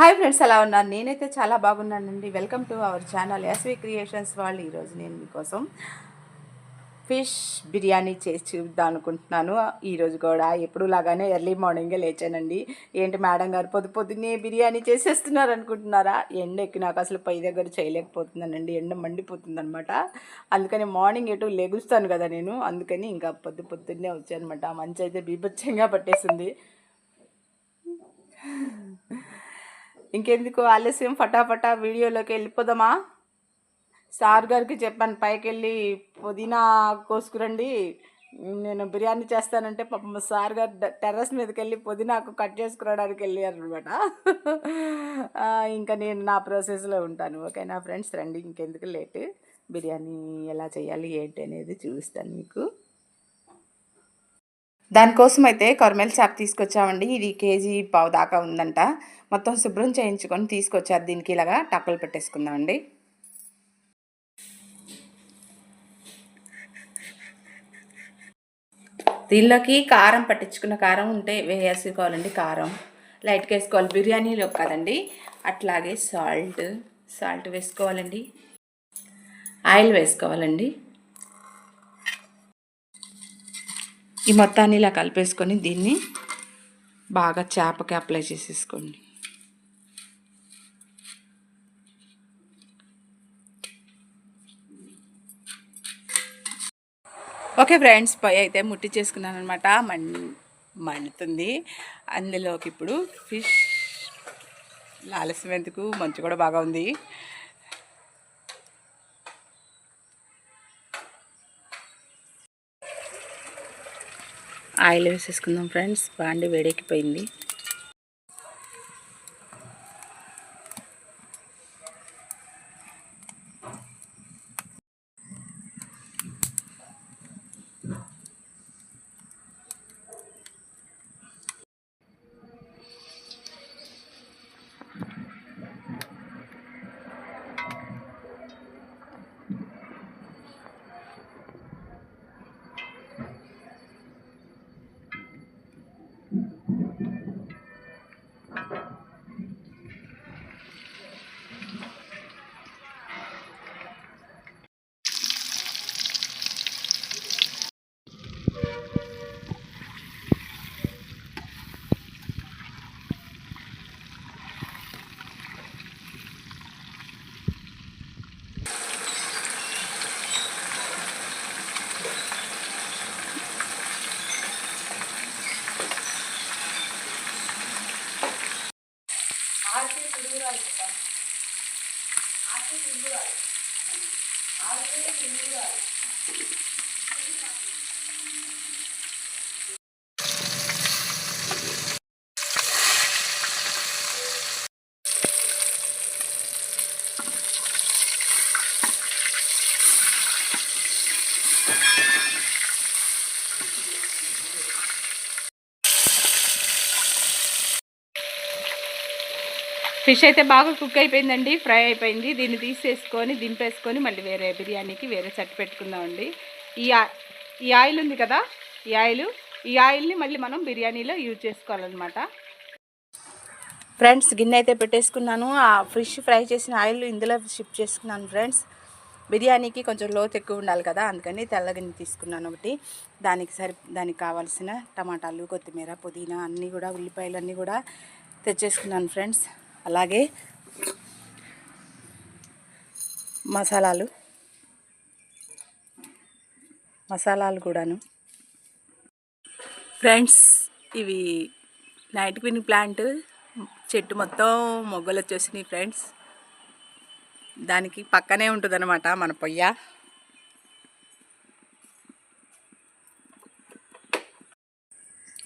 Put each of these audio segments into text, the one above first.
Hi friends, ఎలా ఉన్నారు? నేనైతే చాలా బాగున్నానండి. Welcome to our channel SV Creations వాళ్ళు. ఈరోజు నేను మీకోసం ఫిష్ బిర్యానీ చేసి చూద్దాం అనుకుంటున్నాను. ఈరోజు కూడా ఎప్పుడు లాగానే ఎర్లీ మార్నింగే లేచానండి. ఏంటి మేడం గారు పొద్దున్నే బిర్యానీ చేసేస్తున్నారు అనుకుంటున్నారా? ఎండ ఎక్కి నాకు అసలు పై దగ్గర చేయలేకపోతున్నానండి. ఎండ మండిపోతుంది అనమాట. అందుకని మార్నింగ్ ఎటు లెగుస్తాను కదా నేను, అందుకని ఇంకా పొద్దున్నే వచ్చానమాట. మంచి అయితే బీభత్సంగా పట్టేసింది. ఇంకెందుకు ఆలస్యం, ఫటాఫటా వీడియోలోకి వెళ్ళిపోదామా? సార్ గారికి చెప్పాను పైకి వెళ్ళి పుదీనా కోసుకురండి, నేను బిర్యానీ చేస్తానంటే పాపం సార్ గారు టెర్రస్ మీదకి వెళ్ళి పుదీనాకు కట్ చేసుకురావడానికి వెళ్ళారు అనమాట. ఇంకా నేను నా ప్రాసెస్లో ఉంటాను. ఓకేనా ఫ్రెండ్స్, రండి ఇంకెందుకు లేట్. బిర్యానీ ఎలా చేయాలి ఏంటి అనేది చూపిస్తాను మీకు. దానికోసం అయితే కొరమేల చేప తీసుకొచ్చామండి. ఇది కేజీ పావు దాకా ఉందంట. మొత్తం శుభ్రం చేయించుకొని తీసుకొచ్చారు. దీనికి ఇలాగా టక్కలు పెట్టేసుకుందామండి. దీనిలోకి కారం, పట్టించుకున్న కారం ఉంటే వేసుకోవాలండి. కారం లైట్గా వేసుకోవాలి, బిర్యానీలో కదండి. అట్లాగే సాల్ట్ వేసుకోవాలండి. ఆయిల్ వేసుకోవాలండి. ఈ మొత్తాన్ని ఇలా కలిపేసుకొని దీన్ని బాగా చేపకి అప్లై చేసేసుకోండి. ఓకే ఫ్రెండ్స్, పొయ్యి అయితే ముట్టి చేసుకున్నాను అనమాట. మండుతుంది. అందులోకి ఇప్పుడు ఫిష్, ఆలస్యం ఎందుకు, మంచు కూడా బాగా ఉంది. ఆయిల్ వేసేసుకుందాం ఫ్రెండ్స్. బాండి వేడెక్కిపోయింది. ఫిష్ అయితే బాగా కుక్ అయిపోయిందండి, ఫ్రై అయిపోయింది. దీన్ని తీసేసుకొని దింపేసుకొని మళ్ళీ వేరే బిర్యానీకి వేరే చట్టు పెట్టుకుందామండి. ఈ ఆయిల్ ఉంది కదా, ఈ ఆయిల్ని మళ్ళీ మనం బిర్యానీలో యూజ్ చేసుకోవాలన్నమాట. ఫ్రెండ్స్, గిన్నె అయితే పెట్టేసుకున్నాను. ఆ ఫిష్ ఫ్రై చేసిన ఆయిల్ ఇందులో షిఫ్ట్ చేసుకున్నాను ఫ్రెండ్స్. బిర్యానీకి కొంచెం లోతు ఎక్కువ ఉండాలి కదా, అందుకని తెల్ల గిన్నె తీసుకున్నాను ఒకటి. దానికి కావాల్సిన టమాటాలు, కొత్తిమీర, పుదీనా అన్నీ కూడా, ఉల్లిపాయలు అన్నీ కూడా తెచ్చేసుకున్నాను ఫ్రెండ్స్. అలాగే మసాలాలు కూడాను ఫ్రెండ్స్. ఇవి నైట్ క్వీన్ ప్లాంట్ చెట్టు మొత్తం మొగ్గలు వచ్చేసినాయి ఫ్రెండ్స్. దానికి పక్కనే ఉంటుందన్నమాట మన పొయ్య.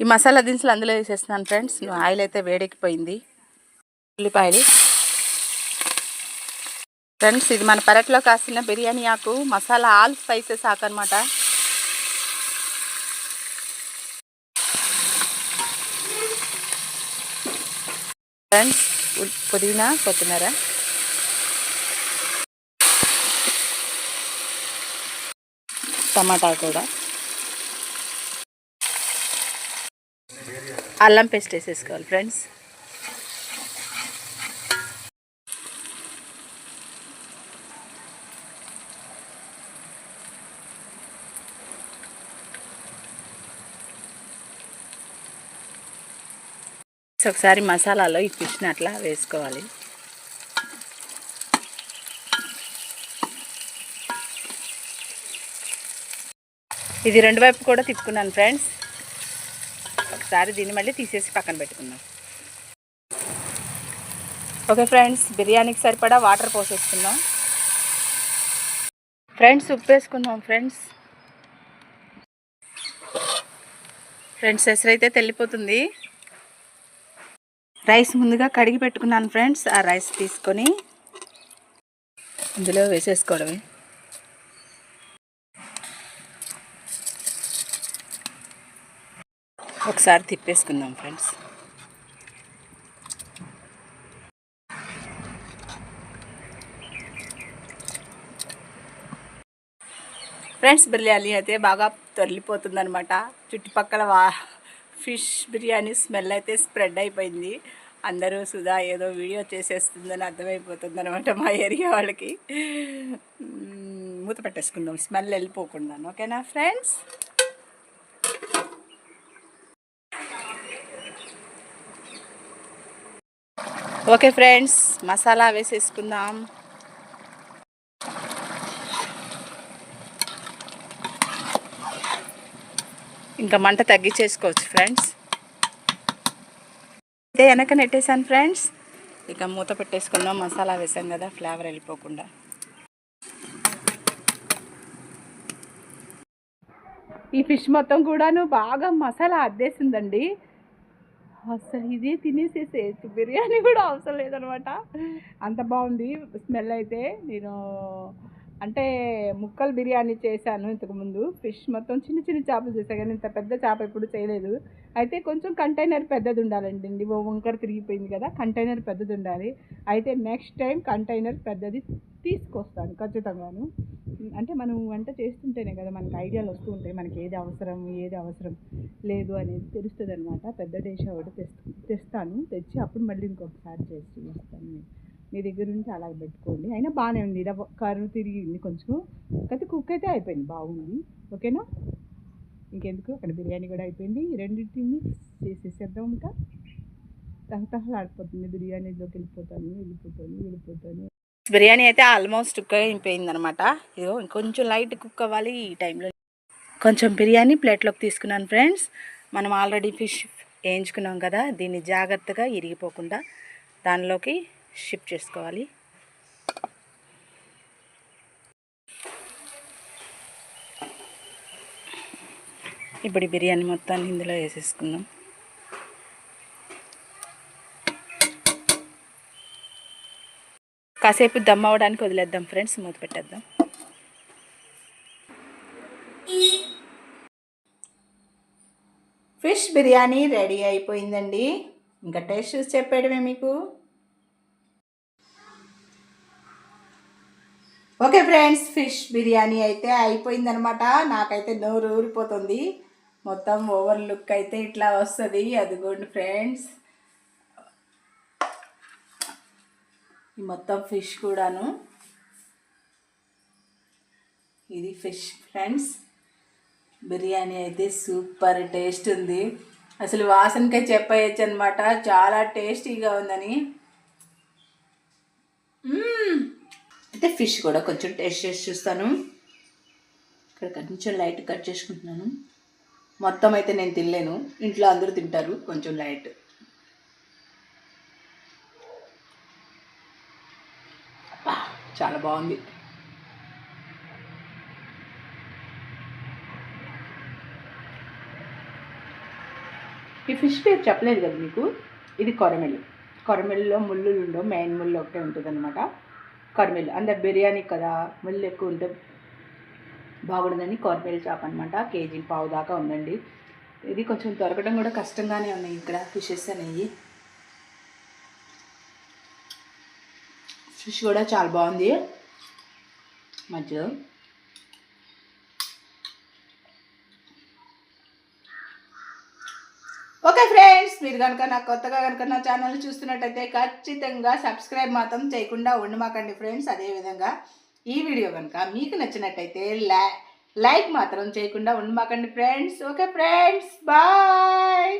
ఈ మసాలా దినుసులు అందులో వేసేస్తున్నాను ఫ్రెండ్స్. ఆయిల్ అయితే వేడెక్కిపోయింది. ఉల్లిపాయలు ఫ్రెండ్స్, ఇది మన పెరట్లో కాసిన బిర్యానీ ఆకు, మసాలా ఆల్ స్పైసెస్ ఆకు అనమాట. ఫ్రెండ్స్, పుదీనా, కొత్తిమీర, టమాటా కూడా, అల్లం పేస్ట్ వేసేసుకోవాలి ఫ్రెండ్స్. ఒకసారి మసాలాలో ఈ ఫిష్ని అట్లా వేసుకోవాలి. ఇది రెండు వైపు కూడా తిప్పుకున్నాను ఫ్రెండ్స్. ఒకసారి దీన్ని మళ్ళీ తీసేసి పక్కన పెట్టుకున్నాం. ఓకే ఫ్రెండ్స్, బిర్యానీకి సరిపడా వాటర్ పోసేసుకున్నాం. ఫ్రెండ్స్ ఉప్పు వేసుకున్నాం. ఫ్రెండ్స్ ఎసరు అయితే తెల్లిపోతుంది. రైస్ ముందుగా కడిగి పెట్టుకున్నాను ఫ్రెండ్స్. ఆ రైస్ తీసుకొని ఇందులో వేసేసుకోవడమే. ఒకసారి తిప్పేసుకుందాం ఫ్రెండ్స్. ఫ్రెండ్స్ బిర్యానీ అయితే బాగా తొలిపోతుందనమాట. చుట్టుపక్కల ఫిష్ బిర్యానీ స్మెల్ అయితే స్ప్రెడ్ అయిపోయింది. అందరూ సుధా ఏదో వీడియో చేసేస్తుందని అర్థమైపోతుంది అనమాట మా ఏరియా వాళ్ళకి. మూత పెట్టేసుకుందాం స్మెల్ వెళ్ళిపోకుండా. ఓకేనా ఫ్రెండ్స్? ఓకే ఫ్రెండ్స్, మసాలా వేసేసుకుందాం. ఇంకా మంట తగ్గించేసుకోవచ్చు ఫ్రెండ్స్. అయితే వెనక నెట్టేసాను ఫ్రెండ్స్. ఇక మూత పెట్టేసుకుందాం. మసాలా వేసాం కదా, ఫ్లేవర్ వెళ్ళిపోకుండా. ఈ ఫిష్ మొత్తం కూడాను బాగా మసాలా అద్దేసిందండి. అసలు ఇదే తినేసేసేయచ్చు, బిర్యానీ కూడా అవసరం లేదనమాట. అంత బాగుంది స్మెల్ అయితే. నేను అంటే ముక్కలు బిర్యానీ చేశాను ఇంతకుముందు. ఫిష్ మొత్తం చిన్న చిన్న చేపలు చేశాను, కానీ ఇంత పెద్ద చేప ఎప్పుడు చేయలేదు. అయితే కొంచెం కంటైనర్ పెద్దది ఉండాలండి. వంకర తిరిగిపోయింది కదా, కంటైనర్ పెద్దది ఉండాలి. అయితే నెక్స్ట్ టైం కంటైనర్ పెద్దది తీసుకొస్తాను ఖచ్చితంగాను. అంటే మనం వంట చేస్తుంటేనే కదా మనకి ఐడియాలు వస్తూ ఉంటాయి, మనకి ఏది అవసరం ఏది అవసరం లేదు అనేది తెలుస్తుంది అనమాట. పెద్ద డిష్ ఒకటి తెస్తాను. తెచ్చి అప్పుడు మళ్ళీ ఇంకొకసారి చేసి వస్తాను. మీ దగ్గర నుంచి అలా పెట్టుకోండి. అయినా బాగానే ఉంది. కర్రు తిరిగింది కొంచెం, అయితే కుక్ అయితే అయిపోయింది, బాగుంది. ఓకేనా? ఇంకెందుకు, అక్కడ బిర్యానీ కూడా అయిపోయింది. రెండింటిని చేసేసేద్దాం. ఇంకా తహతహలాడిపోతుంది, బిర్యానీలోకి వెళ్ళిపోతాను. బిర్యానీ అయితే ఆల్మోస్ట్ కుక్ అయిపోయింది అనమాట. ఇదో ఇంకొంచెం లైట్ కుక్ అవ్వాలి. ఈ టైంలో కొంచెం బిర్యానీ ప్లేట్లోకి తీసుకున్నాను ఫ్రెండ్స్. మనం ఆల్రెడీ ఫిష్ వేయించుకున్నాం కదా, దీన్ని జాగ్రత్తగా ఇరిగిపోకుండా దానిలోకి షిఫ్ట్ చేసుకోవాలి. ఇప్పుడు బిర్యానీ మొత్తాన్ని ఇందులో వేసేసుకుందాం. కాసేపు దమ్ అవ్వడానికి వదిలేద్దాం ఫ్రెండ్స్. మూత పెట్టేద్దాం. ఫిష్ బిర్యానీ రెడీ అయిపోయిందండి. ఇంకా టేస్ట్ చూసి చెప్పేయడమే మీకు. ఓకే ఫ్రెండ్స్, ఫిష్ బిర్యానీ అయితే అయిపోయిందనమాట. నాకైతే నోరు ఊరిపోతుంది. మొత్తం ఓవర్ లుక్ అయితే ఇట్లా వస్తుంది. అదిగోండి ఫ్రెండ్స్, ఈ మొత్తం ఫిష్ కూడాను. ఇది ఫిష్ ఫ్రెండ్స్. బిర్యానీ అయితే సూపర్ టేస్ట్ ఉంది. అసలు వాసనకే చెప్పేయచ్చు అనమాట, చాలా టేస్టీగా ఉందని. అయితే ఫిష్ కూడా కొంచెం టేస్ట్ చేసి చూస్తాను. ఇక్కడ కొంచెం లైట్ కట్ చేసుకుంటున్నాను. మొత్తం అయితే నేను తినలేను, ఇంట్లో అందరూ తింటారు. కొంచెం లైట్. చాలా బాగుంది. ఈ ఫిష్ పేరు చెప్పలేదు కదా మీకు. ఇది కొరమెల్లో ముళ్ళు ఉండవు, మెయిన్ ముళ్ళు ఒకటే ఉంటుంది అనమాట. కొరమెల్లు అందరు బిర్యానీ కదా, ముళ్ళు ఎక్కువ ఉంటే బాగుండదని కొరమెల్లు చేప అనమాట. కేజీ పావు దాకా ఉందండి. ఇది కొంచెం దొరకడం కూడా కష్టంగానే ఉన్నాయి ఇక్కడ ఫిషెస్ అనేవి. ఫిష్ కూడా చాలా బాగుంది మధ్యలో. ఓకే ఫ్రెండ్స్, మీరు కనుక నాకు కొత్తగా నా ఛానల్ చూస్తున్నట్టయితే ఖచ్చితంగా సబ్స్క్రైబ్ మాత్రం చేయకుండా ఉండమాకండి ఫ్రెండ్స్. అదేవిధంగా ఈ వీడియో కనుక మీకు నచ్చినట్టయితే లైక్ మాత్రం చేయకుండా ఉండమాకండి ఫ్రెండ్స్. Okay friends, bye.